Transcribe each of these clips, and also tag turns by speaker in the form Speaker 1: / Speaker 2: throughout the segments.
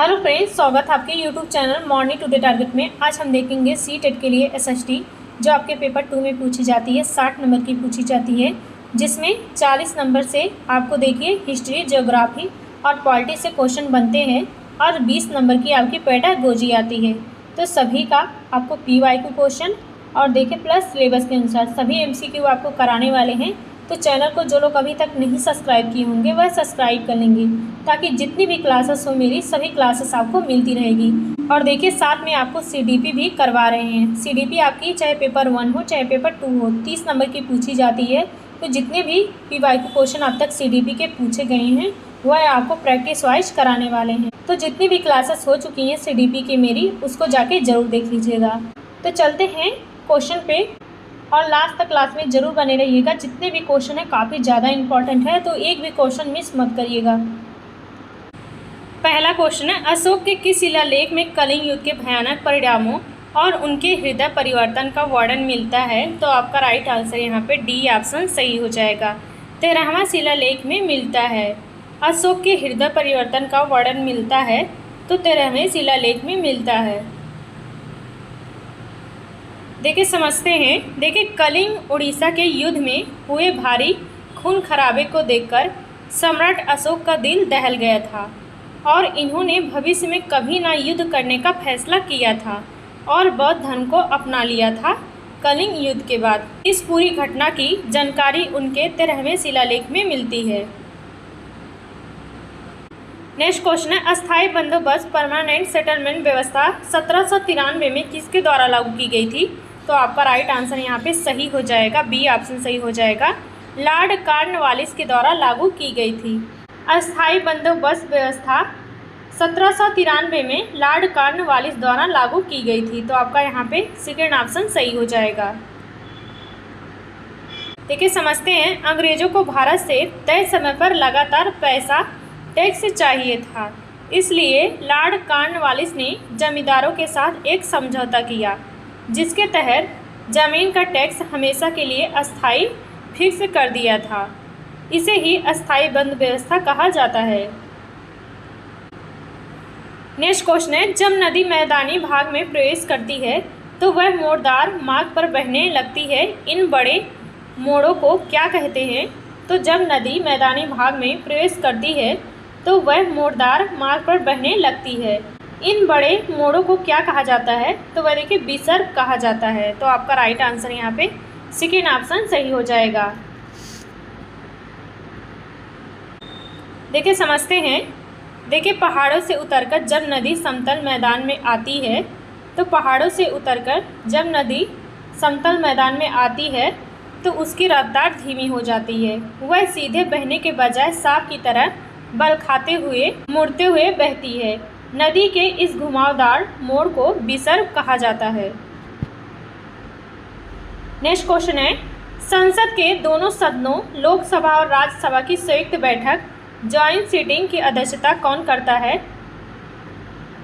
Speaker 1: Hello friends, स्वागत है आपके YouTube channel morning to the target में। आज हम देखेंगे सीटेट के लिए एसएसटी जो आपके पेपर 2 में पूछी जाती है, 60 नंबर की पूछी जाती है, जिसमें 40 नंबर से आपको देखिए हिस्ट्री, ज्योग्राफी और पॉलिटी से क्वेश्चन बनते हैं और 20 नंबर की आपकी पेडागोजी आती है। तो सभी का आपको PYQ क्वेश्चन और देखिए प्लस सिलेबस के अनुसार सभी MCQ आपको कराने वाले हैं। तो चैनल को जो लोग अभी तक नहीं सब्सक्राइब किए होंगे वह सब्सक्राइब कर लेंगे, ताकि जितनी भी क्लासेस हो मेरी सभी क्लासेस आपको मिलती रहेगी। और देखिए साथ में आपको CDP भी करवा रहे हैं। CDP आपकी चाहे पेपर 1 हो चाहे पेपर 2 हो, 30 नंबर की पूछी जाती है। तो जितने भी PYQ क्वेश्चन अब तक CDP के पूछे गए हैं वह आपको प्रैक्टिस वाइज कराने वाले हैं। तो जितनी भी क्लासेस हो चुकी हैं CDP की मेरी, उसको जाके ज़रूर देख लीजिएगा। तो चलते हैं क्वेश्चन पे और लास्ट तक क्लास में ज़रूर बने रहिएगा। जितने भी क्वेश्चन है काफ़ी ज़्यादा इंपॉर्टेंट है, तो एक भी क्वेश्चन मिस मत करिएगा। पहला क्वेश्चन है, अशोक के किस शिलालेख में कलिंग युद्ध के भयानक परिणामों और उनके हृदय परिवर्तन का वर्णन मिलता है? तो आपका राइट आंसर यहाँ पे डी ऑप्शन सही हो जाएगा। 13वां शिलालेख में मिलता है। अशोक के हृदय परिवर्तन का वर्णन मिलता है तो 13वें शिलालेख में मिलता है। देखिए समझते हैं। देखिए कलिंग उड़ीसा के युद्ध में हुए भारी खून खराबे को देखकर सम्राट अशोक का दिल दहल गया था और इन्होंने भविष्य में कभी ना युद्ध करने का फैसला किया था और बौद्ध धर्म को अपना लिया था कलिंग युद्ध के बाद। इस पूरी घटना की जानकारी उनके 13वें शिलालेख में मिलती है। नेक्स्ट क्वेश्चन है, अस्थायी बंदोबस्त परमानेंट सेटलमेंट व्यवस्था 1793 में किसके द्वारा लागू की गई थी? तो आपका राइट आंसर यहाँ पे सही हो जाएगा, बी ऑप्शन सही हो जाएगा। लॉर्ड कॉर्नवालिस के द्वारा लागू की गई थी। अस्थायी बंदोबस्त व्यवस्था 1793 में लॉर्ड कॉर्नवालिस द्वारा लागू की गई थी। तो आपका यहाँ पे सेकेंड ऑप्शन सही हो जाएगा। देखिए समझते हैं। अंग्रेजों को भारत से तय समय पर लगातार पैसा टैक्स चाहिए था, इसलिए लॉर्ड कॉर्नवालिस ने जमींदारों के साथ एक समझौता किया, जिसके तहत ज़मीन का टैक्स हमेशा के लिए अस्थायी फिक्स कर दिया था। इसे ही अस्थायी बंद व्यवस्था कहा जाता है। नेक्स्ट क्वेश्चन है, जब नदी मैदानी भाग में प्रवेश करती है तो वह मोड़दार मार्ग पर बहने लगती है। इन बड़े मोड़ों को क्या कहते हैं? तो जब नदी मैदानी भाग में प्रवेश करती है तो वह मोड़दार मार्ग पर बहने लगती है। इन बड़े मोड़ों को क्या कहा जाता है? तो वह देखिए विसर्ग कहा जाता है। तो आपका राइट आंसर यहाँ पे सेकेंड ऑप्शन सही हो जाएगा। देखिए समझते हैं। देखिए पहाड़ों से उतरकर जब नदी समतल मैदान में आती है, तो पहाड़ों से उतरकर जब नदी समतल मैदान में आती है तो उसकी रफ्तार धीमी हो जाती है। वह सीधे बहने के बजाय सांप की तरह बल खाते हुए मुड़ते हुए बहती है। नदी के इस घुमावदार मोड़ को विसर्ग कहा जाता है। नेक्स्ट क्वेश्चन है, संसद के दोनों सदनों लोकसभा और राज्यसभा की संयुक्त बैठक जॉइंट सिटिंग की अध्यक्षता कौन करता है?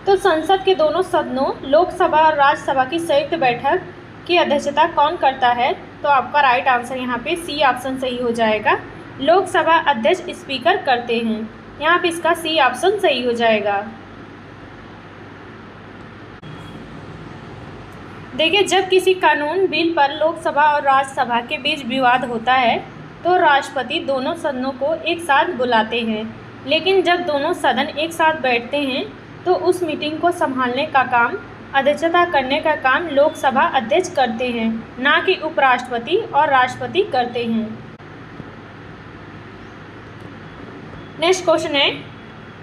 Speaker 1: तो संसद के दोनों सदनों लोकसभा और राज्यसभा की संयुक्त बैठक की अध्यक्षता कौन करता है? तो आपका राइट आंसर यहाँ पे सी ऑप्शन सही हो जाएगा। लोकसभा अध्यक्ष स्पीकर करते हैं। यहाँ पे इसका सी ऑप्शन सही हो जाएगा। देखिए जब किसी कानून बिल पर लोकसभा और राज्यसभा के बीच विवाद होता है तो राष्ट्रपति दोनों सदनों को एक साथ बुलाते हैं, लेकिन जब दोनों सदन एक साथ बैठते हैं तो उस मीटिंग को संभालने का काम, अध्यक्षता करने का काम लोकसभा अध्यक्ष करते हैं, ना कि उपराष्ट्रपति और राष्ट्रपति करते हैं। नेक्स्ट क्वेश्चन है,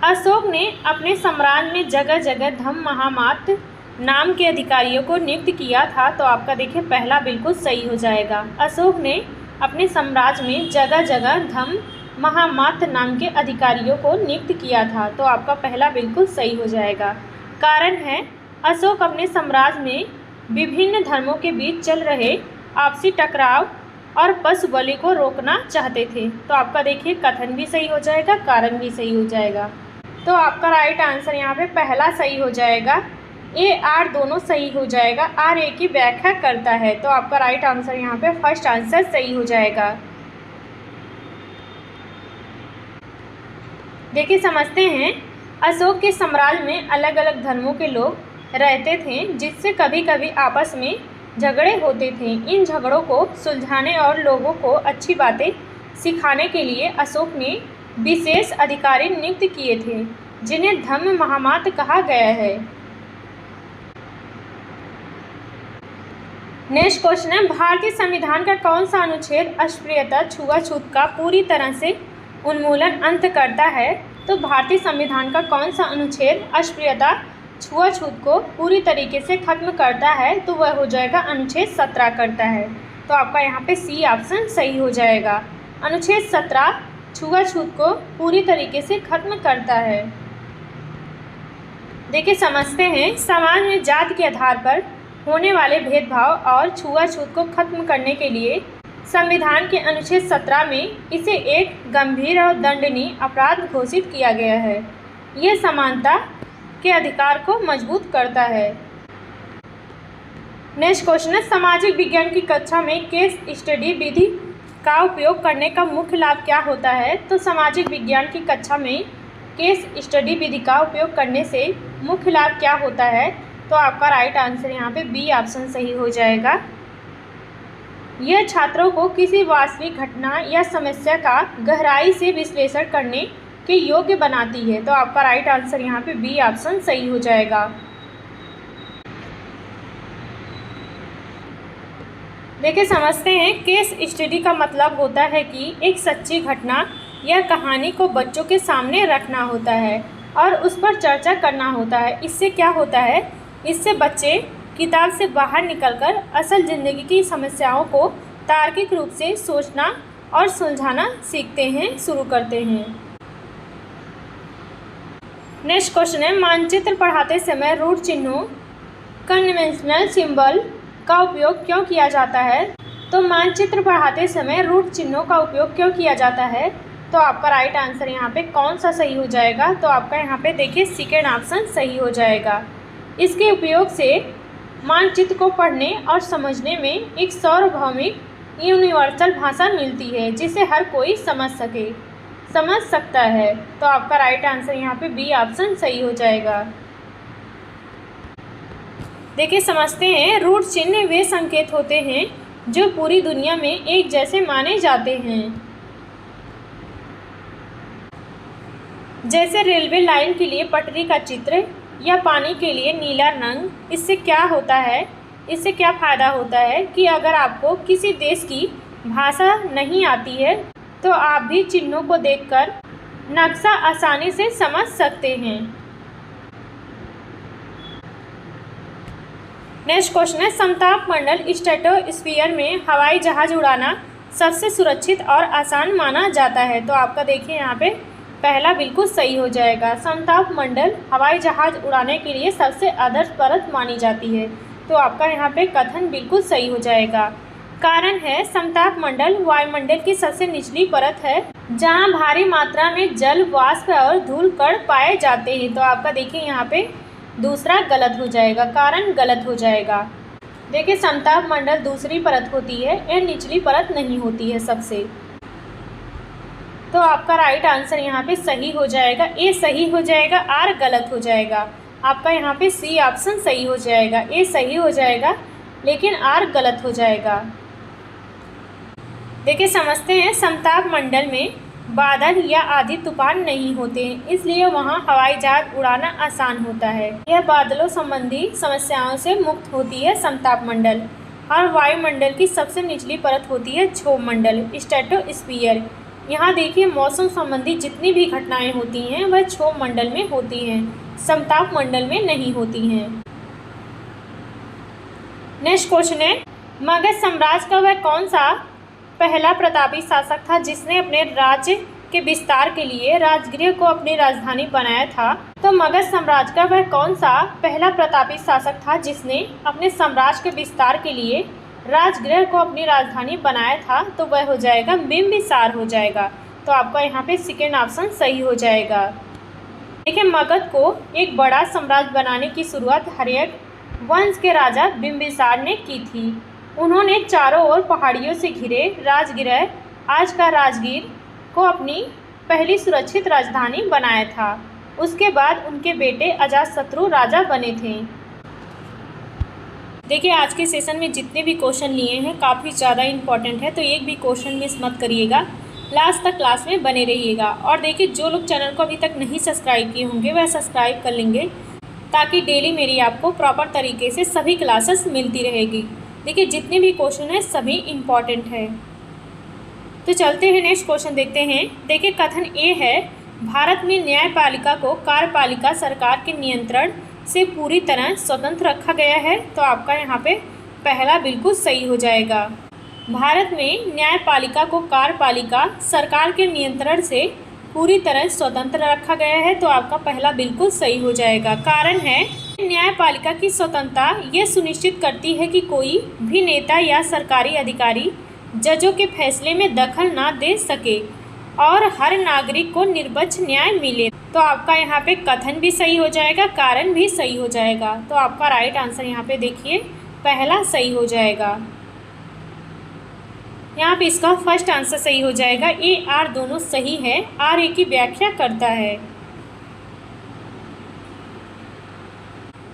Speaker 1: अशोक ने अपने साम्राज्य में जगह जगह धम्म महामात्र नाम के अधिकारियों को नियुक्त किया था। तो आपका देखिए पहला बिल्कुल सही हो जाएगा। अशोक ने अपने साम्राज्य में जगह जगह धम्म महामात्र नाम के अधिकारियों को नियुक्त किया था। तो आपका पहला बिल्कुल सही हो जाएगा। कारण है, अशोक अपने साम्राज्य में विभिन्न धर्मों के बीच चल रहे आपसी टकराव और पशु बलि को रोकना चाहते थे। तो आपका देखिए कथन भी सही हो जाएगा, कारण भी सही हो जाएगा। तो आपका राइट आंसर यहाँ पे पहला सही हो जाएगा। ए आर दोनों सही हो जाएगा। आर ए की व्याख्या करता है। तो आपका राइट आंसर यहाँ पे फर्स्ट आंसर सही हो जाएगा। देखिए समझते हैं। अशोक के साम्राज्य में अलग अलग धर्मों के लोग रहते थे, जिससे कभी कभी आपस में झगड़े होते थे। इन झगड़ों को सुलझाने और लोगों को अच्छी बातें सिखाने के लिए अशोक ने विशेष अधिकारी नियुक्त किए थे, जिन्हें धम्म महामात्र कहा गया है। नेक्स्ट क्वेश्चन है, भारतीय संविधान का कौन सा अनुच्छेद अस्पृश्यता छुआछूत का पूरी तरह से उन्मूलन अंत करता है? तो भारतीय संविधान का कौन सा अनुच्छेद अस्पृश्यता छुआछूत को पूरी तरीके से खत्म करता है? तो वह हो जाएगा अनुच्छेद 17 करता है। तो आपका यहाँ पे सी ऑप्शन सही हो जाएगा। अनुच्छेद 17 छुआछूत को पूरी तरीके से खत्म करता है। देखिए समझते हैं, समाज में जाति के आधार पर होने वाले भेदभाव और छुआछूत को खत्म करने के लिए संविधान के अनुच्छेद 17 में इसे एक गंभीर और दंडनीय अपराध घोषित किया गया है। यह समानता के अधिकार को मजबूत करता है। नेक्स्ट क्वेश्चन है, सामाजिक विज्ञान की कक्षा में केस स्टडी विधि का उपयोग करने का मुख्य लाभ क्या होता है? तो सामाजिक विज्ञान की कक्षा में केस स्टडी विधि का उपयोग करने से मुख्य लाभ क्या होता है? तो आपका राइट आंसर यहाँ पे बी ऑप्शन सही हो जाएगा। यह छात्रों को किसी वास्तविक घटना या समस्या का गहराई से विश्लेषण करने के योग्य बनाती है। तो आपका राइट आंसर यहाँ पे बी ऑप्शन सही हो जाएगा। देखिए समझते हैं, केस स्टडी का मतलब होता है कि एक सच्ची घटना या कहानी को बच्चों के सामने रखना होता है और उस पर चर्चा करना होता है। इससे क्या होता है? इससे बच्चे किताब से बाहर निकलकर असल ज़िंदगी की समस्याओं को तार्किक रूप से सोचना और सुलझाना सीखते हैं, शुरू करते हैं। नेक्स्ट क्वेश्चन है, मानचित्र पढ़ाते समय रूट चिन्हों कन्वेंशनल सिंबल का उपयोग क्यों किया जाता है? तो मानचित्र पढ़ाते समय रूट चिन्हों का उपयोग क्यों किया जाता है? तो आपका राइट आंसर यहाँ पे कौन सा सही हो जाएगा? तो आपका यहाँ पे देखिए सेकेंड ऑप्शन सही हो जाएगा। इसके उपयोग से मानचित्र को पढ़ने और समझने में एक सार्वभौमिक यूनिवर्सल भाषा मिलती है, जिसे हर कोई समझ सकता है। तो आपका राइट आंसर यहाँ पे बी ऑप्शन सही हो जाएगा। देखिए समझते हैं, रूट चिन्ह वे संकेत होते हैं जो पूरी दुनिया में एक जैसे माने जाते हैं। जैसे रेलवे लाइन के लिए पटरी का चित्र या पानी के लिए नीला रंग। इससे क्या होता है? इससे क्या फ़ायदा होता है कि अगर आपको किसी देश की भाषा नहीं आती है तो आप भी चिन्हों को देखकर नक्शा आसानी से समझ सकते हैं। नेक्स्ट क्वेश्चन है, समताप मंडल स्ट्रेटोस्फीयर में हवाई जहाज़ उड़ाना सबसे सुरक्षित और आसान माना जाता है। तो आपका देखिए यहाँ पे पहला बिल्कुल सही हो जाएगा। समताप मंडल हवाई जहाज़ उड़ाने के लिए सबसे आदर्श परत मानी जाती है। तो आपका यहाँ पे कथन बिल्कुल सही हो जाएगा। कारण है, समताप मंडल वायुमंडल की सबसे निचली परत है जहाँ भारी मात्रा में जल, वाष्प और धूल कण पाए जाते हैं। तो आपका देखिए यहाँ पे दूसरा गलत हो जाएगा, कारण गलत हो जाएगा। देखिए समताप मंडल दूसरी परत होती है, यह निचली परत नहीं होती है सबसे। तो आपका राइट आंसर यहाँ पे सही हो जाएगा। ए सही हो जाएगा, आर गलत हो जाएगा। आपका यहाँ पे सी ऑप्शन सही हो जाएगा। ए सही हो जाएगा लेकिन आर गलत हो जाएगा। देखिए समझते हैं, समताप मंडल में बादल या आधी तूफान नहीं होते हैं, इसलिए वहाँ हवाई जहाज उड़ाना आसान होता है। यह बादलों संबंधी समस्याओं से मुक्त होती है समताप मंडल। और वायुमंडल की सबसे निचली परत होती है क्षोभ मंडल, स्ट्रेटोस्फीयर। यहाँ देखिए मौसम संबंधी जितनी भी घटनाएं होती हैं वह क्षोभ मंडल में होती हैं, समताप मंडल में नहीं होती हैं। नेक्स्ट क्वेश्चन है, मगध साम्राज्य का वह कौन सा पहला प्रतापी शासक था जिसने अपने राज्य के विस्तार के लिए राजगृह को अपनी राजधानी बनाया था? तो मगध साम्राज्य का वह कौन सा पहला प्रतापी शासक था जिसने अपने साम्राज्य के विस्तार के लिए राजगृह को अपनी राजधानी बनाया था? तो वह हो जाएगा बिंबिसार हो जाएगा। तो आपका यहाँ पे सेकेंड ऑप्शन सही हो जाएगा। देखिए मगध को एक बड़ा साम्राज्य बनाने की शुरुआत हर्यक वंश के राजा बिंबिसार ने की थी। उन्होंने चारों ओर पहाड़ियों से घिरे राजगृह, आज का राजगीर, को अपनी पहली सुरक्षित राजधानी बनाया था। उसके बाद उनके बेटे अजातशत्रु राजा बने थे। देखिए आज के सेशन में जितने भी क्वेश्चन लिए हैं काफ़ी ज़्यादा इम्पॉर्टेंट है, तो एक भी क्वेश्चन मिस मत करिएगा, लास्ट तक क्लास में बने रहिएगा। और देखिए जो लोग चैनल को अभी तक नहीं सब्सक्राइब किए होंगे वह सब्सक्राइब कर लेंगे, ताकि डेली मेरी आपको प्रॉपर तरीके से सभी क्लासेस मिलती रहेगी। देखिए जितने भी क्वेश्चन हैं सभी इम्पॉर्टेंट है। तो चलते हैं नेक्स्ट क्वेश्चन देखते हैं। देखिए कथन ए है, भारत में न्यायपालिका को कार्यपालिका सरकार के नियंत्रण से पूरी तरह स्वतंत्र रखा गया है। तो आपका यहाँ पे पहला बिल्कुल सही हो जाएगा। भारत में न्यायपालिका को कार्यपालिका सरकार के नियंत्रण से पूरी तरह स्वतंत्र रखा गया है। तो आपका पहला बिल्कुल सही हो जाएगा। कारण है, न्यायपालिका की स्वतंत्रता यह सुनिश्चित करती है कि कोई भी नेता या सरकारी अधिकारी जजों के फैसले में दखल ना दे सके और हर नागरिक को निष्पक्ष न्याय मिले। तो आपका यहाँ पे कथन भी सही हो जाएगा, कारण भी सही हो जाएगा। तो आपका राइट आंसर यहाँ पे देखिए पहला सही हो जाएगा। यहाँ पे इसका फर्स्ट आंसर सही हो जाएगा। ए आर दोनों सही है। आर ए की व्याख्या करता है।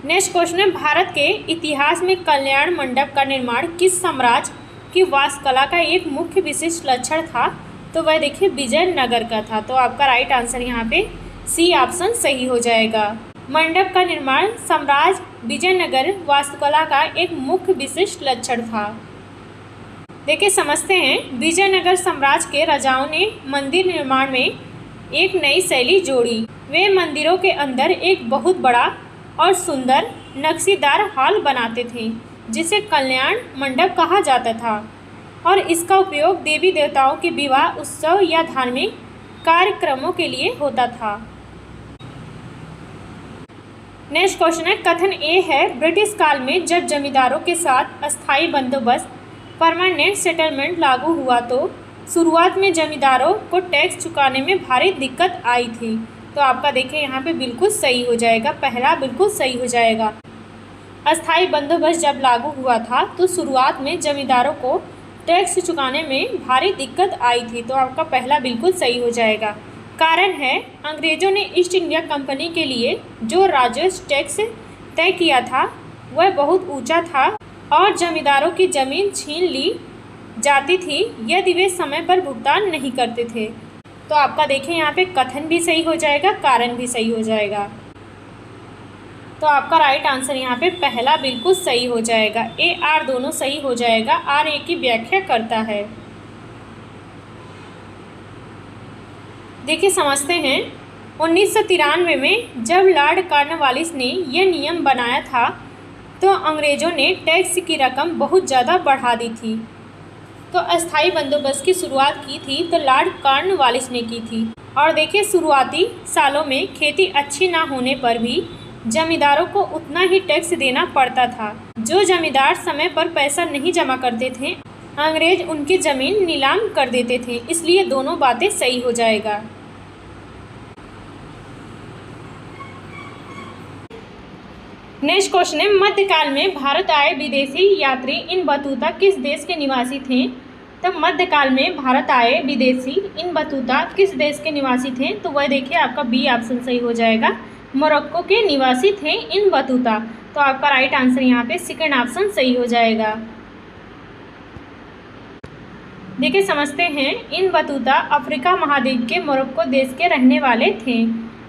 Speaker 1: नेक्स्ट क्वेश्चन है, भारत के इतिहास में कल्याण मंडप का निर्माण किस साम्राज्य की वास्तुकला का एक मुख्य विशिष्ट लक्षण था? तो वह देखिए विजयनगर का था। तो आपका राइट आंसर यहाँ पे सी ऑप्शन सही हो जाएगा। मंडप का निर्माण साम्राज्य विजयनगर वास्तुकला का एक मुख्य विशिष्ट लक्षण था। देखिए समझते हैं, विजयनगर साम्राज्य के राजाओं ने मंदिर निर्माण में एक नई शैली जोड़ी। वे मंदिरों के अंदर एक बहुत बड़ा और सुंदर नक्शीदार हॉल बनाते थे, जिसे कल्याण मंडप कहा जाता था, और इसका उपयोग देवी देवताओं के विवाह उत्सव या धार्मिक कार्यक्रमों के लिए होता था। नेक्स्ट क्वेश्चन है, कथन ए है, ब्रिटिश काल में जब जमींदारों के साथ अस्थायी बंदोबस्त परमानेंट सेटलमेंट लागू हुआ तो शुरुआत में जमींदारों को टैक्स चुकाने में भारी दिक्कत आई थी। तो आपका देखिए यहाँ पे बिल्कुल सही हो जाएगा, पहला बिल्कुल सही हो जाएगा। अस्थायी बंदोबस्त जब लागू हुआ था तो शुरुआत में जमींदारों को टैक्स चुकाने में भारी दिक्कत आई थी। तो आपका पहला बिल्कुल सही हो जाएगा। कारण है, अंग्रेज़ों ने ईस्ट इंडिया कंपनी के लिए जो राजस्व टैक्स तय किया था वह बहुत ऊंचा था और जमींदारों की ज़मीन छीन ली जाती थी यदि वे समय पर भुगतान नहीं करते थे। तो आपका देखिए यहाँ पे कथन भी सही हो जाएगा, कारण भी सही हो जाएगा। तो आपका राइट आंसर यहाँ पे पहला बिल्कुल सही हो जाएगा। ए आर दोनों सही हो जाएगा। आर ए की व्याख्या करता है। देखिए समझते हैं, 1993 में जब लॉर्ड कॉर्नवालिस ने यह नियम बनाया था तो अंग्रेज़ों ने टैक्स की रकम बहुत ज़्यादा बढ़ा दी थी। तो अस्थायी बंदोबस्त की शुरुआत की थी तो लॉर्ड कॉर्नवालिस ने की थी। और देखिए शुरुआती सालों में खेती अच्छी ना होने पर भी जमींदारों को उतना ही टैक्स देना पड़ता था। जो जमींदार समय पर पैसा नहीं जमा करते थे, अंग्रेज उनकी ज़मीन नीलाम कर देते थे। इसलिए दोनों बातें सही हो जाएगा। नेक्स्ट क्वेश्चन है, मध्यकाल में भारत आए विदेशी यात्री इन बतूता किस देश के निवासी थे? तो मध्यकाल में भारत आए विदेशी इन बतूता किस देश के निवासी थे? तो वह देखिए आपका बी ऑप्शन सही हो जाएगा। मोरक्को के निवासी थे इन बतूता। तो आपका राइट आंसर यहाँ पे सेकंड ऑप्शन सही हो जाएगा। देखिए समझते हैं, इन बतूता अफ्रीका महाद्वीप के मोरक्को देश के रहने वाले थे।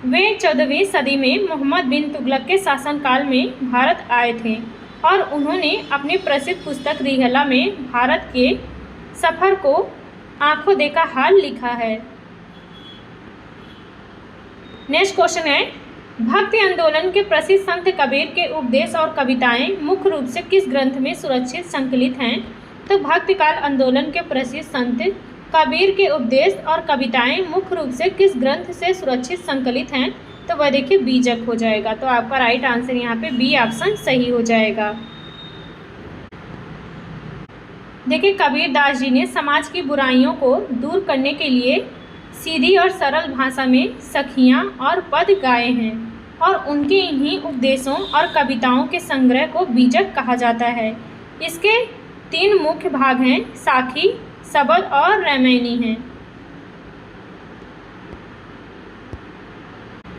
Speaker 1: वे 14वीं सदी में मोहम्मद बिन तुगलक के शासनकाल में भारत आए थे और उन्होंने अपनी प्रसिद्ध पुस्तक रिहला में भारत के सफ़र को आंखों देखा हाल लिखा है। नेक्स्ट क्वेश्चन है, भक्ति आंदोलन के प्रसिद्ध संत कबीर के उपदेश और कविताएं मुख्य रूप से किस ग्रंथ में सुरक्षित संकलित हैं? तो भक्ति काल आंदोलन के प्रसिद्ध संत कबीर के उपदेश और कविताएं मुख्य रूप से किस ग्रंथ से सुरक्षित संकलित हैं? तो वह देखिए बीजक हो जाएगा। तो आपका राइट आंसर यहाँ पे बी ऑप्शन सही हो जाएगा। देखिए कबीर दास जी ने समाज की बुराइयों को दूर करने के लिए सीधी और सरल भाषा में सखियाँ और पद गाए हैं और उनके इन्हीं उपदेशों और कविताओं के संग्रह को बीजक कहा जाता है। इसके 3 मुख्य भाग हैं, साखी, शबद और रामायणी हैं।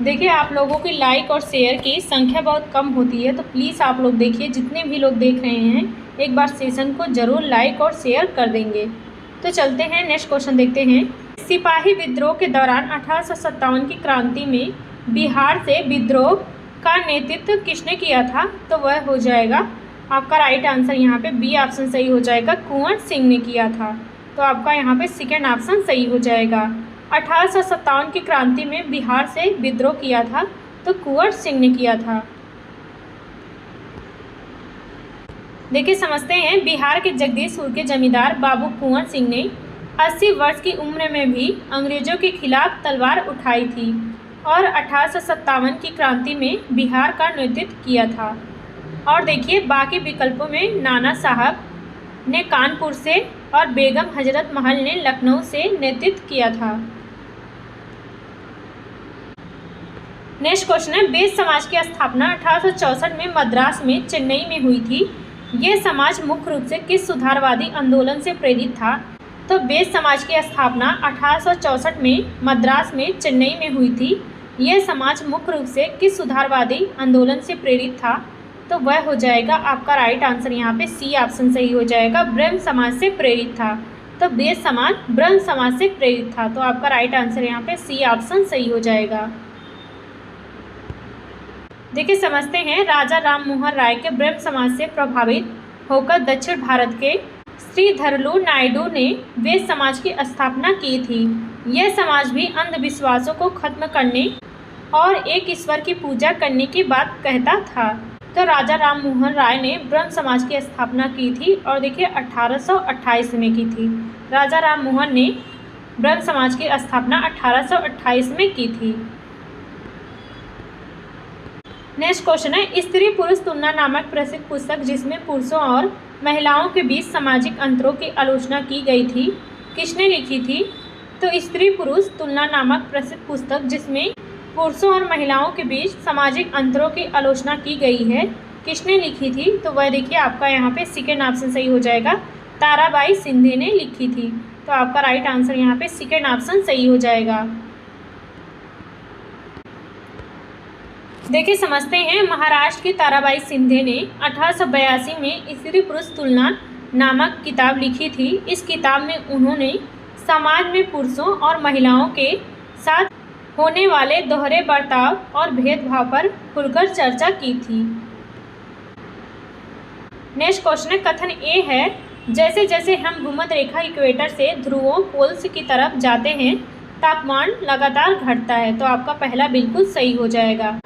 Speaker 1: देखिए आप लोगों की लाइक और शेयर की संख्या बहुत कम होती है, तो प्लीज़ आप लोग देखिए, जितने भी लोग देख रहे हैं एक बार सेशन को ज़रूर लाइक और शेयर कर देंगे। तो चलते हैं नेक्स्ट क्वेश्चन देखते हैं। सिपाही विद्रोह के दौरान 1857 की क्रांति में बिहार से विद्रोह का नेतृत्व किसने किया था? तो वह हो जाएगा आपका राइट आंसर यहाँ पे बी ऑप्शन सही हो जाएगा, कुंवर सिंह ने किया था। तो आपका यहाँ पे सेकेंड ऑप्शन सही हो जाएगा। 1857 की क्रांति में बिहार से विद्रोह किया था तो कुंवर सिंह ने किया था। देखिए समझते हैं, बिहार के जगदीशपुर के जमींदार बाबू कुंवर सिंह ने 80 वर्ष की उम्र में भी अंग्रेजों के खिलाफ तलवार उठाई थी और 1857 की क्रांति में बिहार का नेतृत्व किया था। और देखिए बाकी विकल्पों में नाना साहब ने कानपुर से और बेगम हजरत महल ने लखनऊ से नेतृत्व किया था। नेक्स्ट क्वेश्चन है, बेस समाज की स्थापना 1864 में मद्रास में चेन्नई में हुई थी। ये समाज मुख्य रूप से किस सुधारवादी आंदोलन से प्रेरित था? तो बेस समाज की स्थापना 1864 में मद्रास में चेन्नई में हुई थी। यह समाज मुख्य रूप से किस सुधारवादी आंदोलन से प्रेरित था? तो वह हो जाएगा आपका राइट आंसर यहाँ पे सी ऑप्शन सही हो जाएगा, ब्रह्म समाज से प्रेरित था। तो बेस समाज ब्रह्म समाज से प्रेरित था। तो आपका राइट आंसर यहाँ पे सी ऑप्शन सही हो जाएगा। देखिए समझते हैं, राजा राम मोहन राय के ब्रह्म समाज से प्रभावित होकर दक्षिण भारत के श्रीधरलू नायडू ने वेद समाज की स्थापना की थी। यह समाज भी अंधविश्वासों को खत्म करने और एक ईश्वर की पूजा करने की बात कहता था। तो राजा राम मोहन राय ने ब्रह्म समाज की स्थापना की थी और देखिए 1828 में की थी। राजा राम मोहन ने ब्रह्म समाज की स्थापना 1828 में की थी। नेक्स्ट क्वेश्चन है, स्त्री पुरुष तुलना नामक प्रसिद्ध पुस्तक जिसमें पुरुषों और महिलाओं के बीच सामाजिक अंतरों की आलोचना की गई थी, किसने लिखी थी? तो स्त्री पुरुष तुलना नामक प्रसिद्ध पुस्तक जिसमें पुरुषों और महिलाओं के बीच सामाजिक अंतरों की आलोचना की गई है, किसने लिखी थी? तो वह देखिए आपका यहाँ पे सेकेंड ऑप्शन सही हो जाएगा, ताराबाई शिंदे ने लिखी थी। तो आपका राइट आंसर यहाँ पे सेकेंड ऑप्शन सही हो जाएगा। देखिए समझते हैं, महाराष्ट्र की ताराबाई शिंदे ने 1882 में स्त्री पुरुष तुलना नामक किताब लिखी थी। इस किताब में उन्होंने समाज में पुरुषों और महिलाओं के साथ होने वाले दोहरे बर्ताव और भेदभाव पर खुलकर चर्चा की थी। नेक्स्ट क्वेश्चन है, कथन ए है, जैसे जैसे हम भूमध्य रेखा इक्वेटर से ध्रुवों पोल्स की तरफ जाते हैं तापमान लगातार घटता है। तो आपका पहला बिल्कुल सही हो जाएगा।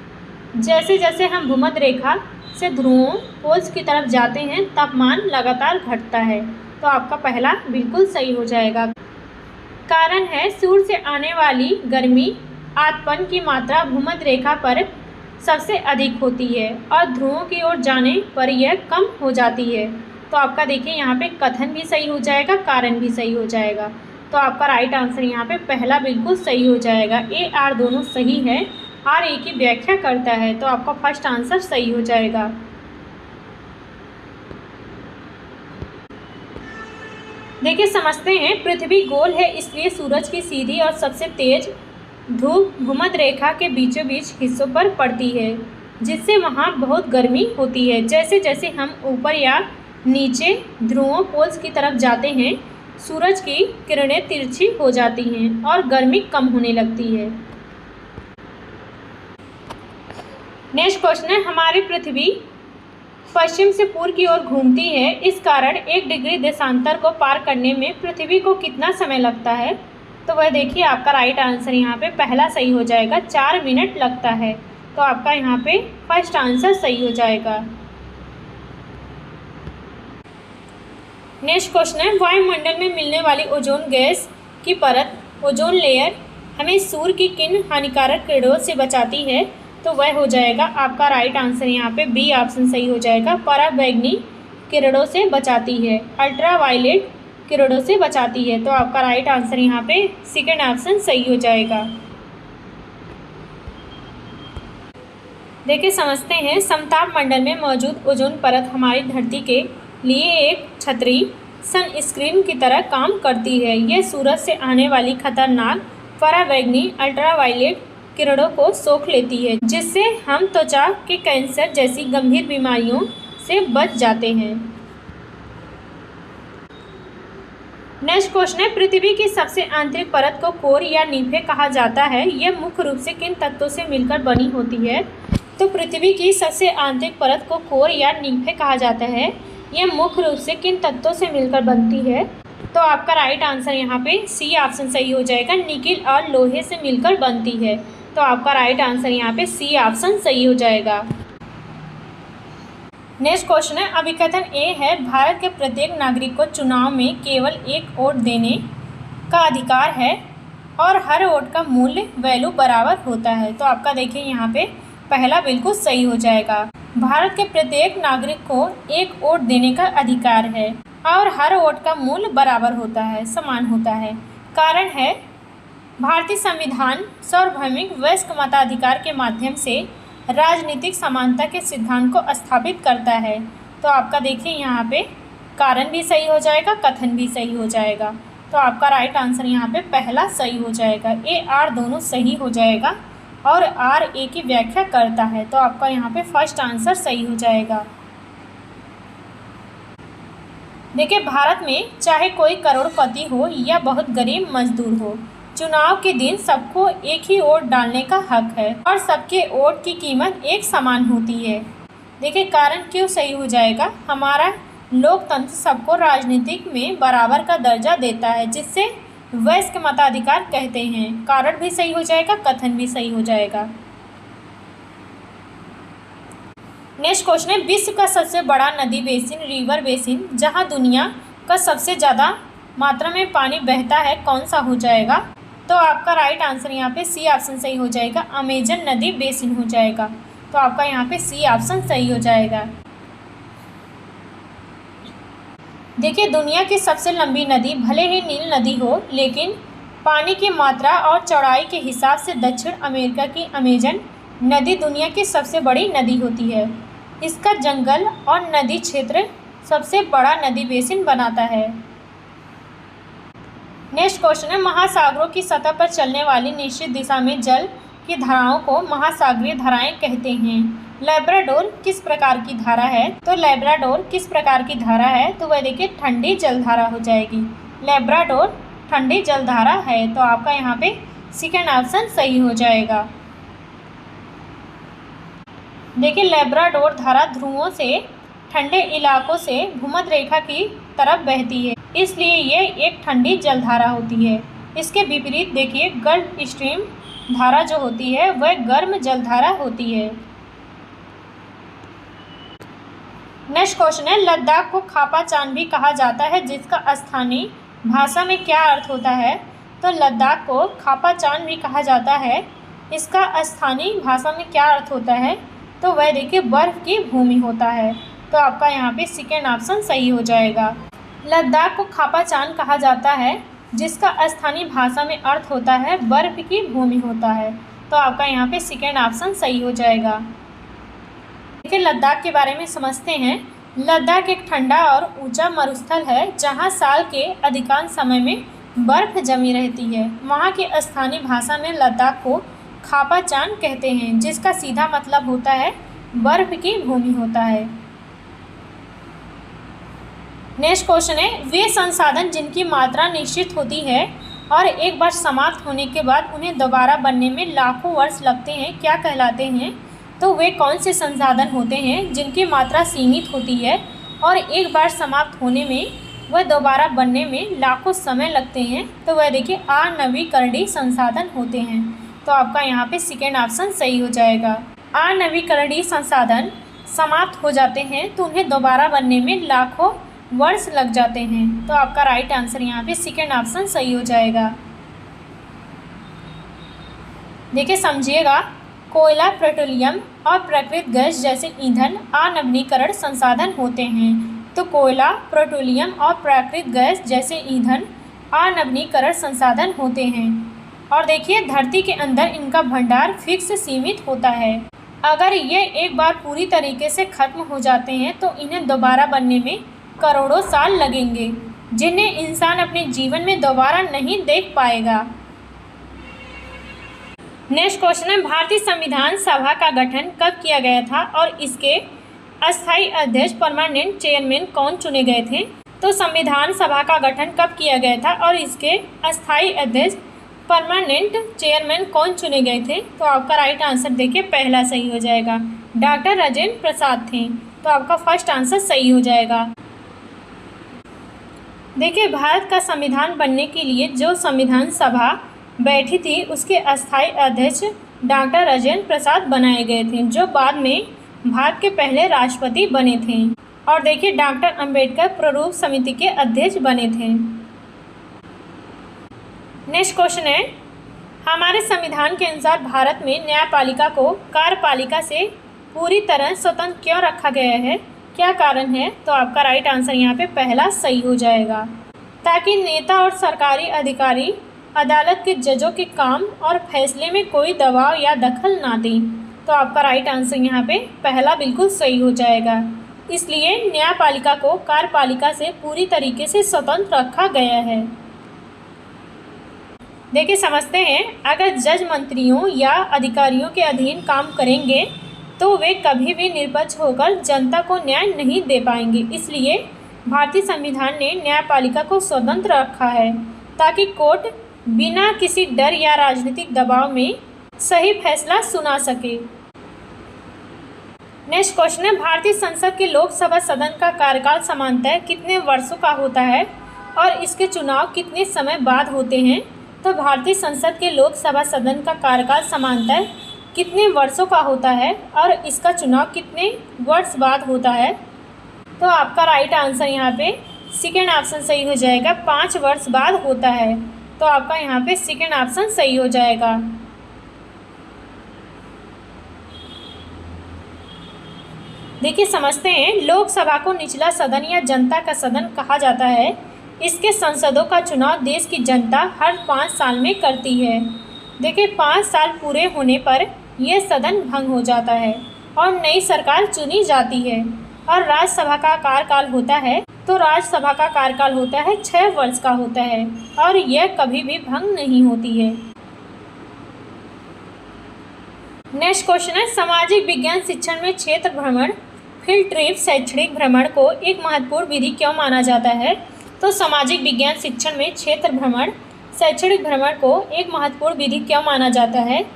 Speaker 1: जैसे जैसे हम भूमध्य रेखा से ध्रुवों पोल्स की तरफ जाते हैं तापमान लगातार घटता है। तो आपका पहला बिल्कुल सही हो जाएगा। कारण है, सूर्य से आने वाली गर्मी आतपन की मात्रा भूमध्य रेखा पर सबसे अधिक होती है और ध्रुवों की ओर जाने पर यह कम हो जाती है। तो आपका देखिए यहाँ पे कथन भी सही हो जाएगा, कारण भी सही हो जाएगा। तो आपका राइट आंसर यहाँ पे पहला बिल्कुल सही हो जाएगा। ए आर दोनों सही है, आर ए की व्याख्या करता है। तो आपका फर्स्ट आंसर सही हो जाएगा। देखिए समझते हैं, पृथ्वी गोल है इसलिए सूरज की सीधी और सबसे तेज धूप भूमध्य रेखा के बीचों बीच हिस्सों पर पड़ती है, जिससे वहाँ बहुत गर्मी होती है। जैसे जैसे हम ऊपर या नीचे ध्रुवों पोल्स की तरफ जाते हैं सूरज की किरणें तिरछी हो जाती हैं और गर्मी कम होने लगती है। नेक्स्ट क्वेश्चन है, हमारी पृथ्वी पश्चिम से पूर्व की ओर घूमती है, इस कारण 1 डिग्री देशांतर को पार करने में पृथ्वी को कितना समय लगता है? तो वह देखिए आपका राइट आंसर यहाँ पे पहला सही हो जाएगा, 4 मिनट लगता है। तो आपका यहाँ पे फर्स्ट आंसर सही हो जाएगा। नेक्स्ट क्वेश्चन है, वायुमंडल में मिलने वाली ओजोन गैस की परत ओजोन लेयर हमें सूर्य की किन हानिकारक किरणों से बचाती है? तो वह हो जाएगा आपका राइट आंसर यहाँ पे बी ऑप्शन सही हो जाएगा, पराबैंगनी किरणों से बचाती है, अल्ट्रावायलेट किरणों से बचाती है। तो आपका राइट आंसर यहाँ पे सेकेंड ऑप्शन सही हो जाएगा। देखिए समझते हैं, समताप मंडल में मौजूद ओजोन परत हमारी धरती के लिए एक छतरी सनस्क्रीन की तरह काम करती है। यह सूरज से आने वाली खतरनाक पराबैंगनी अल्ट्रावायलेट किरणों को सोख लेती है, जिससे हम त्वचा के कैंसर जैसी गंभीर बीमारियों से बच जाते हैं। नेक्स्ट क्वेश्चन है, पृथ्वी की सबसे आंतरिक परत को कोर या नींफे कहा जाता है। यह मुख्य रूप से किन तत्वों से मिलकर बनी होती है? तो पृथ्वी की सबसे आंतरिक परत को कोर या नींफे कहा जाता है। यह मुख्य रूप से किन तत्वों से मिलकर बनती है? तो आपका राइट आंसर यहाँ पे सी ऑप्शन सही हो जाएगा, निकिल और लोहे से मिलकर बनती है। तो आपका राइट आंसर यहाँ पे सी ऑप्शन सही हो जाएगा। नेक्स्ट क्वेश्चन है, अभिकथन ए है, भारत के प्रत्येक नागरिक को चुनाव में केवल एक वोट देने का अधिकार है और हर वोट का मूल्य वैल्यू बराबर होता है। तो आपका देखिए यहाँ पे पहला बिल्कुल सही हो जाएगा। भारत के प्रत्येक नागरिक को एक वोट देने का अधिकार है और हर वोट का मूल्य बराबर होता है, समान होता है। कारण है, भारतीय संविधान सार्वभौमिक वयस्क मताधिकार के माध्यम से राजनीतिक समानता के सिद्धांत को स्थापित करता है। तो आपका देखिए यहाँ पे कारण भी सही हो जाएगा, कथन भी सही हो जाएगा। तो आपका राइट आंसर यहाँ पे पहला सही हो जाएगा। ए आर दोनों सही हो जाएगा और आर ए की व्याख्या करता है। तो आपका यहाँ पे फर्स्ट आंसर सही हो जाएगा। देखिए, भारत में चाहे कोई करोड़पति हो या बहुत गरीब मजदूर हो, चुनाव के दिन सबको एक ही वोट डालने का हक है और सबके वोट की कीमत एक समान होती है। देखिए कारण क्यों सही हो जाएगा, हमारा लोकतंत्र सबको राजनीतिक में बराबर का दर्जा देता है, जिससे वयस्क मताधिकार कहते हैं। कारण भी सही हो जाएगा, कथन भी सही हो जाएगा। नेक्स्ट क्वेश्चन है, विश्व का सबसे बड़ा नदी बेसिन, रिवर बेसिन, जहां दुनिया का सबसे ज़्यादा मात्रा में पानी बहता है, कौन सा हो जाएगा? तो आपका राइट आंसर यहाँ पे सी ऑप्शन सही हो जाएगा, अमेजन नदी बेसिन हो जाएगा। तो आपका यहाँ पे सी ऑप्शन सही हो जाएगा। देखिए, दुनिया की सबसे लंबी नदी भले ही नील नदी हो, लेकिन पानी की मात्रा और चौड़ाई के हिसाब से दक्षिण अमेरिका की अमेजन नदी दुनिया की सबसे बड़ी नदी होती है। इसका जंगल और नदी क्षेत्र सबसे बड़ा नदी बेसिन बनाता है। नेक्स्ट क्वेश्चन है, महासागरों की सतह पर चलने वाली निश्चित दिशा में जल की धाराओं को महासागरीय धाराएं कहते हैं। लैब्राडोर किस प्रकार की धारा है? तो लैब्राडोर किस प्रकार की धारा है? तो वह देखिए ठंडी जलधारा हो जाएगी। लैब्राडोर ठंडी जलधारा है। तो आपका यहाँ पे सेकेंड ऑप्शन सही हो जाएगा। देखिए, लैब्राडोर धारा ध्रुवों से ठंडे इलाकों से भूमध्य रेखा की तरफ बहती है, इसलिए ये एक ठंडी जलधारा होती है। इसके विपरीत देखिए, गल्फ स्ट्रीम धारा जो होती है वह गर्म जलधारा होती है। नेक्स्ट क्वेश्चन है, लद्दाख को खापा चांद भी कहा जाता है, जिसका स्थानीय भाषा में क्या अर्थ होता है? तो लद्दाख को खापा चांद भी कहा जाता है, इसका स्थानीय भाषा में क्या अर्थ होता है? तो वह देखिए बर्फ़ की भूमि होता है। तो आपका यहाँ पे सेकेंड ऑप्शन सही हो जाएगा। लद्दाख को खापा चांद कहा जाता है, जिसका स्थानीय भाषा में अर्थ होता है बर्फ़ की भूमि होता है। तो आपका यहाँ पे सेकेंड ऑप्शन सही हो जाएगा। देखिए, लद्दाख के बारे में समझते हैं। लद्दाख एक ठंडा और ऊंचा मरुस्थल है, जहाँ साल के अधिकांश समय में बर्फ़ जमी रहती है। वहाँ की स्थानीय भाषा में लद्दाख को खापा चांद कहते हैं, जिसका सीधा मतलब होता है बर्फ़ की भूमि होता है। नेक्स्ट क्वेश्चन है, वे संसाधन जिनकी मात्रा निश्चित होती है और एक बार समाप्त होने के बाद उन्हें दोबारा बनने में लाखों वर्ष लगते हैं, क्या कहलाते हैं? तो वे कौन से संसाधन होते हैं जिनकी मात्रा सीमित होती है और एक बार समाप्त होने में वह दोबारा बनने में लाखों समय लगते हैं? तो वह देखिए अनवीकरणीय संसाधन होते हैं। तो आपका यहाँ पे सेकेंड ऑप्शन सही हो जाएगा। अनवीकरणीय संसाधन समाप्त हो जाते हैं तो उन्हें दोबारा बनने में लाखों वर्ष लग जाते हैं। तो आपका राइट आंसर यहाँ पे सेकेंड ऑप्शन सही हो जाएगा। देखिए समझिएगा, कोयला, पेट्रोलियम और प्राकृतिक गैस जैसे ईंधन अनवीकरणीय संसाधन होते हैं। तो कोयला, पेट्रोलियम और प्राकृतिक गैस जैसे ईंधन अनवीकरणीय संसाधन होते हैं और देखिए धरती के अंदर इनका भंडार फिक्स सीमित होता है। अगर ये एक बार पूरी तरीके से खत्म हो जाते हैं तो इन्हें दोबारा बनने में करोड़ों साल लगेंगे, जिन्हें इंसान अपने जीवन में दोबारा नहीं देख पाएगा। नेक्स्ट क्वेश्चन है, भारतीय संविधान सभा का गठन कब किया गया था और इसके अस्थायी अध्यक्ष परमानेंट चेयरमैन कौन चुने गए थे? तो संविधान सभा का गठन कब किया गया था और इसके अस्थायी अध्यक्ष परमानेंट चेयरमैन कौन चुने गए थे? तो आपका राइट आंसर देखिए पहला सही हो जाएगा, डॉक्टर राजेंद्र प्रसाद थे। तो आपका फर्स्ट आंसर सही हो जाएगा। देखिए, भारत का संविधान बनने के लिए जो संविधान सभा बैठी थी उसके अस्थायी अध्यक्ष डॉक्टर राजेंद्र प्रसाद बनाए गए थे, जो बाद में भारत के पहले राष्ट्रपति बने थे। और देखिए, डॉक्टर अंबेडकर प्रारूप समिति के अध्यक्ष बने थे। नेक्स्ट क्वेश्चन है, हमारे संविधान के अनुसार भारत में न्यायपालिका को कार्यपालिका से पूरी तरह स्वतंत्र क्यों रखा गया है? क्या कारण है? तो आपका राइट आंसर यहाँ पे पहला सही हो जाएगा, ताकि नेता और सरकारी अधिकारी अदालत के जजों के काम और फैसले में कोई दबाव या दखल ना दें। तो आपका राइट आंसर यहाँ पे पहला बिल्कुल सही हो जाएगा। इसलिए न्यायपालिका को कार्यपालिका से पूरी तरीके से स्वतंत्र रखा गया है। देखिए, समझते हैं, अगर जज मंत्रियों या अधिकारियों के अधीन काम करेंगे तो वे कभी भी निष्पक्ष होकर जनता को न्याय नहीं दे पाएंगे। इसलिए भारतीय संविधान ने न्यायपालिका को स्वतंत्र रखा है, ताकि कोर्ट बिना किसी डर या राजनीतिक दबाव में सही फैसला सुना सके। नेक्स्ट क्वेश्चन है, भारतीय संसद के लोकसभा सदन का कार्यकाल सामान्यतः कितने वर्षों का होता है और इसके चुनाव कितने समय बाद होते हैं? तो भारतीय संसद के लोकसभा सदन का कार्यकाल सामान्यतः कितने वर्षों का होता है और इसका चुनाव कितने वर्ष बाद होता है? तो आपका राइट आंसर यहाँ पे सेकेंड ऑप्शन सही हो जाएगा, 5 वर्ष बाद होता है। तो आपका यहाँ पे सेकेंड ऑप्शन सही हो जाएगा। देखिए, समझते हैं, लोकसभा को निचला सदन या जनता का सदन कहा जाता है। इसके संसदों का चुनाव देश की जनता हर 5 साल में करती है। देखिए, 5 साल पूरे होने पर यह सदन भंग हो जाता है और नई सरकार चुनी जाती है। और राज्यसभा का कार्यकाल होता है, तो राज्यसभा का कार्यकाल होता है 6 वर्ष का होता है और यह कभी भी भंग नहीं होती है। नेक्स्ट क्वेश्चन है, सामाजिक विज्ञान शिक्षण में क्षेत्र भ्रमण, फील्ड ट्रिप, शैक्षणिक भ्रमण को एक महत्वपूर्ण विधि क्यों माना जाता है? तो सामाजिक विज्ञान शिक्षण में क्षेत्र भ्रमण, शैक्षणिक भ्रमण को एक महत्वपूर्ण विधि क्यों माना जाता है?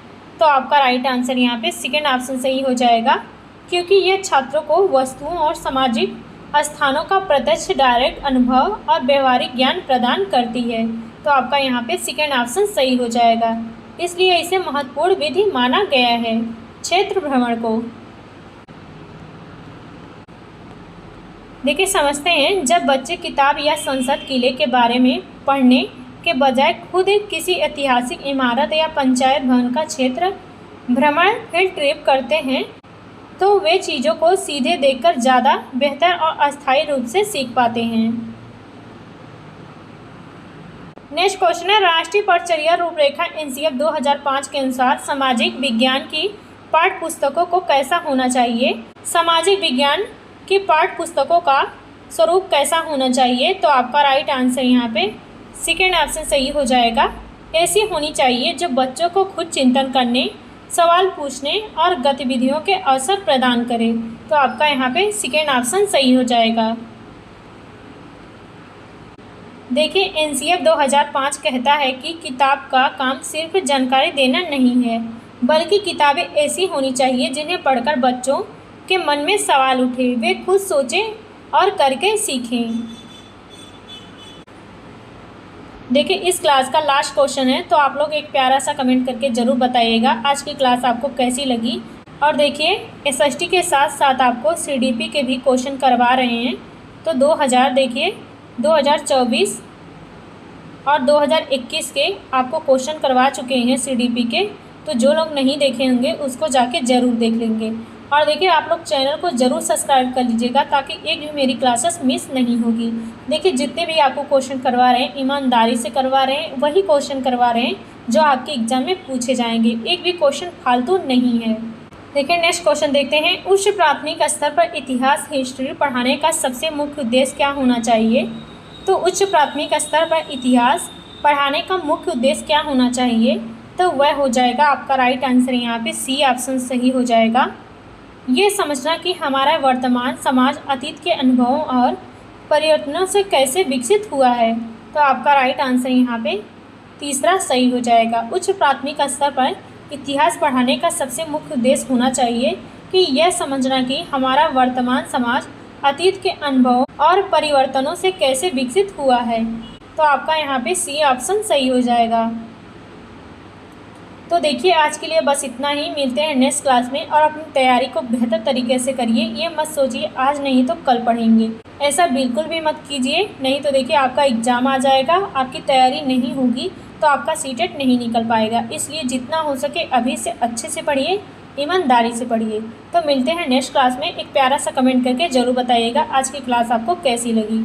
Speaker 1: तो आपका राइट आंसर यहाँ पे सेकेंड ऑप्शन सही हो जाएगा, क्योंकि यह छात्रों को वस्तुओं और सामाजिक स्थानों का प्रत्यक्ष डायरेक्ट अनुभव और व्यवहारिक ज्ञान प्रदान करती है। तो आपका यहाँ पे सेकेंड ऑप्शन सही हो जाएगा, इसलिए इसे महत्वपूर्ण विधि माना गया है क्षेत्र भ्रमण को। देखिए, समझते हैं, जब बच्चे किताब या संसद किले के बारे में पढ़ने के बजाय खुद किसी ऐतिहासिक इमारत या पंचायत भवन का क्षेत्र भ्रमण फील्ड ट्रिप करते हैं तो वे चीज़ों को सीधे देखकर ज़्यादा बेहतर और अस्थायी रूप से सीख पाते हैं। नेक्स्ट क्वेश्चन है, राष्ट्रीय परीक्षा रूपरेखा NCF 2005 के अनुसार सामाजिक विज्ञान की पाठ्य पुस्तकों को कैसा होना चाहिए? सामाजिक विज्ञान की पाठ्य पुस्तकों का स्वरूप कैसा होना चाहिए? तो आपका राइट आंसर यहाँ पे सेकेंड ऑप्शन सही हो जाएगा। ऐसी होनी चाहिए जो बच्चों को खुद चिंतन करने, सवाल पूछने और गतिविधियों के अवसर प्रदान करे। तो आपका यहाँ पे सेकेंड ऑप्शन सही हो जाएगा। देखिए, NCF 2005 कहता है कि किताब का काम सिर्फ जानकारी देना नहीं है, बल्कि किताबें ऐसी होनी चाहिए जिन्हें पढ़कर बच्चों के मन में सवाल उठे, वे खुद सोचें और करके सीखें। देखिए, इस क्लास का लास्ट क्वेश्चन है, तो आप लोग एक प्यारा सा कमेंट करके ज़रूर बताइएगा आज की क्लास आपको कैसी लगी। और देखिए, SST के साथ साथ आपको CDP के भी क्वेश्चन करवा रहे हैं। तो 2024 और 2021 के आपको क्वेश्चन करवा चुके हैं CDP के, तो जो लोग नहीं देखे होंगे उसको जाके ज़रूर देख लेंगे। और देखिए, आप लोग चैनल को ज़रूर सब्सक्राइब कर लीजिएगा ताकि एक भी मेरी क्लासेस मिस नहीं होगी। देखिए, जितने भी आपको क्वेश्चन करवा रहे हैं ईमानदारी से करवा रहे हैं, वही क्वेश्चन करवा रहे हैं जो आपके एग्जाम में पूछे जाएंगे, एक भी क्वेश्चन फालतू नहीं है। देखिए, नेक्स्ट क्वेश्चन देखते हैं, उच्च प्राथमिक स्तर पर इतिहास हिस्ट्री पढ़ाने का सबसे मुख्य उद्देश्य क्या होना चाहिए? तो उच्च प्राथमिक स्तर पर इतिहास पढ़ाने का मुख्य उद्देश्य क्या होना चाहिए? तो तो वह हो जाएगा आपका राइट आंसर यहाँ पे सी ऑप्शन सही हो जाएगा। ये समझना कि हमारा वर्तमान समाज अतीत के अनुभवों और परिवर्तनों से कैसे विकसित हुआ है, तो आपका राइट आंसर यहाँ पे तीसरा सही हो जाएगा। उच्च प्राथमिक स्तर पर इतिहास पढ़ाने का सबसे मुख्य उद्देश्य होना चाहिए कि यह समझना कि हमारा वर्तमान समाज अतीत के अनुभवों और परिवर्तनों से कैसे विकसित हुआ है, तो आपका यहाँ पे सी ऑप्शन सही हो जाएगा। तो देखिए आज के लिए बस इतना ही, मिलते हैं नेक्स्ट क्लास में। और अपनी तैयारी को बेहतर तरीके से करिए, ये मत सोचिए आज नहीं तो कल पढ़ेंगे, ऐसा बिल्कुल भी मत कीजिए। नहीं तो देखिए आपका एग्ज़ाम आ जाएगा, आपकी तैयारी नहीं होगी तो आपका सीटेट नहीं निकल पाएगा। इसलिए जितना हो सके अभी से अच्छे से पढ़िए, ईमानदारी से पढ़िए। तो मिलते हैं नेक्स्ट क्लास में। एक प्यारा सा कमेंट करके ज़रूर बताइएगा आज की क्लास आपको कैसी लगी।